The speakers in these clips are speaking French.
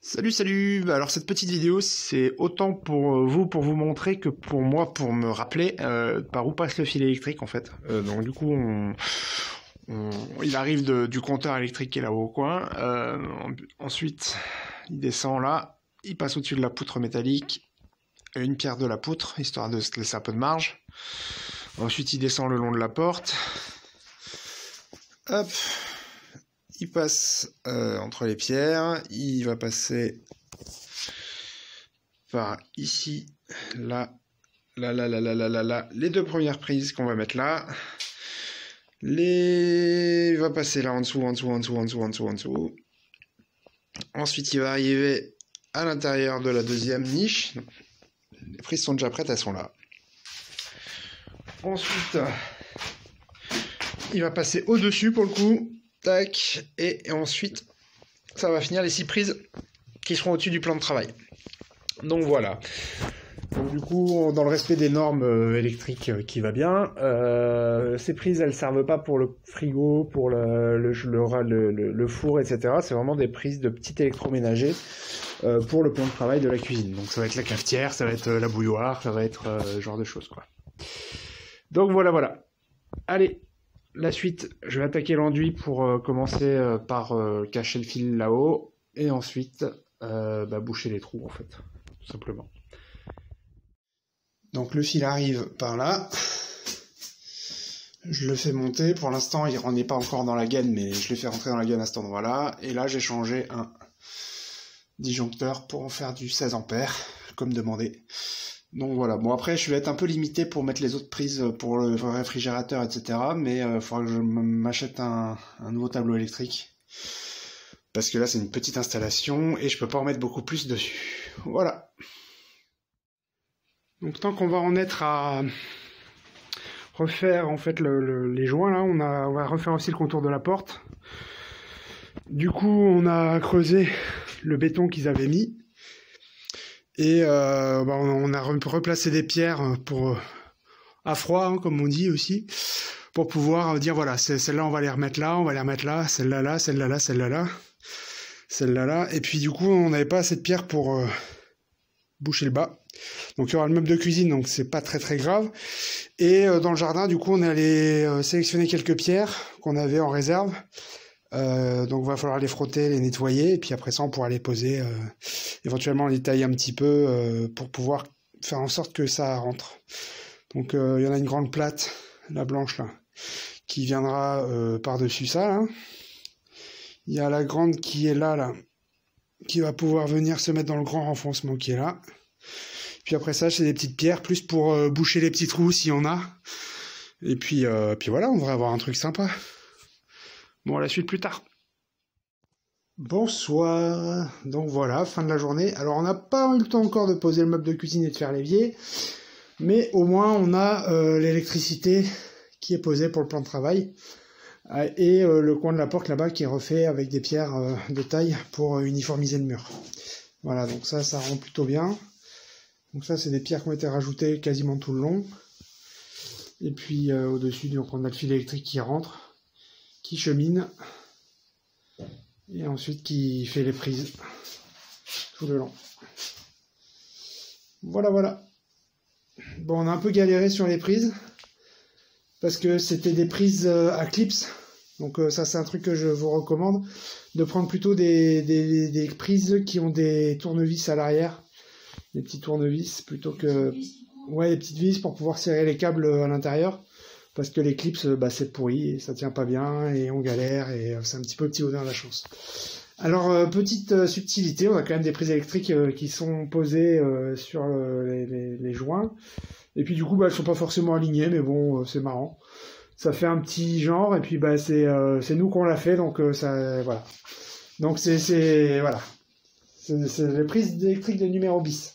Salut, salut! Alors cette petite vidéo, c'est autant pour vous montrer que pour moi, pour me rappeler par où passe le fil électrique en fait. Donc du coup, il arrive du compteur électrique qui est là-haut au coin. Ensuite, il descend là, il passe au-dessus de la poutre métallique, une pierre de la poutre, histoire de se laisser un peu de marge. Ensuite, il descend le long de la porte. Hop! Il passe entre les pierres, il va passer par ici, là, les deux premières prises qu'on va mettre là. Il va passer là en dessous. Ensuite, il va arriver à l'intérieur de la deuxième niche. Les prises sont déjà prêtes, elles sont là. Ensuite, il va passer au-dessus pour le coup. Tac, et ensuite, ça va finir les 6 prises qui seront au-dessus du plan de travail. Donc voilà. Donc du coup, dans le respect des normes électriques qui va bien, ces prises, elles servent pas pour le frigo, pour le four, etc. C'est vraiment des prises de petit électroménager pour le plan de travail de la cuisine. Donc ça va être la cafetière, ça va être la bouilloire, ça va être ce genre de choses, quoi. Donc voilà. Allez. La suite, je vais attaquer l'enduit pour commencer par cacher le fil là-haut et ensuite boucher les trous en fait, tout simplement. Donc le fil arrive par là, je le fais monter, pour l'instant il n'est pas encore dans la gaine mais je l'ai fait rentrer dans la gaine à cet endroit-là et là j'ai changé un disjoncteur pour en faire du 16 ampères comme demandé. Donc voilà, bon après je vais être un peu limité pour mettre les autres prises pour le réfrigérateur, etc. Mais il faudra que je m'achète un nouveau tableau électrique. Parce que là c'est une petite installation et je peux pas en mettre beaucoup plus dessus. Voilà. Donc tant qu'on va en être à refaire en fait les joints là, on va refaire aussi le contour de la porte. Du coup on a creusé le béton qu'ils avaient mis. Et on a replacé des pierres pour à froid, hein, comme on dit aussi, pour pouvoir dire voilà, celle-là on va les remettre là, on va les remettre là, celle-là là, celle-là là, celle-là là, celle-là là. Et puis du coup on n'avait pas assez de pierres pour boucher le bas. Donc il y aura le meuble de cuisine, donc c'est pas très grave. Et dans le jardin, du coup on est allé sélectionner quelques pierres qu'on avait en réserve. Donc il va falloir les frotter, les nettoyer, et puis après ça on pourra les poser, éventuellement les tailler un petit peu pour pouvoir faire en sorte que ça rentre. Donc il y en a une grande plate, la blanche là, qui viendra par-dessus ça là. Il y a la grande qui est là, qui va pouvoir venir se mettre dans le grand renfoncement qui est là. Puis après ça c'est des petites pierres, plus pour boucher les petits trous s'il y en a. Et puis voilà, on devrait avoir un truc sympa. Bon, la suite plus tard. Bonsoir. Donc voilà, fin de la journée. Alors on n'a pas eu le temps encore de poser le meuble de cuisine et de faire l'évier, mais au moins on a l'électricité qui est posée pour le plan de travail et le coin de la porte là-bas qui est refait avec des pierres de taille pour uniformiser le mur. Voilà, donc ça rend plutôt bien. Donc ça c'est des pierres qui ont été rajoutées quasiment tout le long. Et puis au-dessus, donc on a le fil électrique qui rentre, qui chemine et ensuite qui fait les prises tout le long. Voilà. Bon, on a un peu galéré sur les prises parce que c'était des prises à clips. Donc ça c'est un truc que je vous recommande, de prendre plutôt des prises qui ont des tournevis à l'arrière, des petits tournevis plutôt que des petites vis pour pouvoir serrer les câbles à l'intérieur. Parce que les clips, c'est pourri, et ça tient pas bien, et on galère, et c'est un petit peu le petit bonheur de la chance. Alors, petite subtilité, on a quand même des prises électriques qui sont posées sur les joints, et puis du coup, elles sont pas forcément alignées, mais bon, c'est marrant. Ça fait un petit genre, et puis c'est nous qu'on l'a fait, donc ça, voilà. Donc voilà. C'est les prises électriques de numéro bis.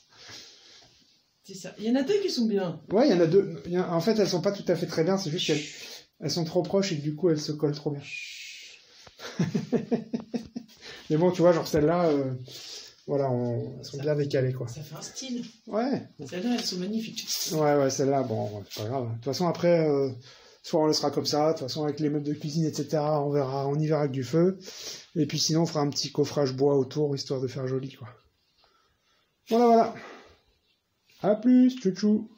C'est ça. Il y en a deux qui sont bien. Ouais, il y en a deux. En fait, elles sont pas tout à fait très bien. C'est juste qu'elles sont trop proches et que du coup, elles se collent trop bien. Mais bon, tu vois, genre celles-là, elles sont bien décalées, quoi. Ça fait un style. Ouais. Celles-là, elles sont magnifiques. Ouais, celles-là, bon, c'est pas grave. De toute façon, après, Soit on laissera comme ça, de toute façon avec les meubles de cuisine, etc., on y verra avec du feu. Et puis sinon on fera un petit coffrage bois autour, histoire de faire joli, quoi. Voilà, voilà. À plus, tchou tchou.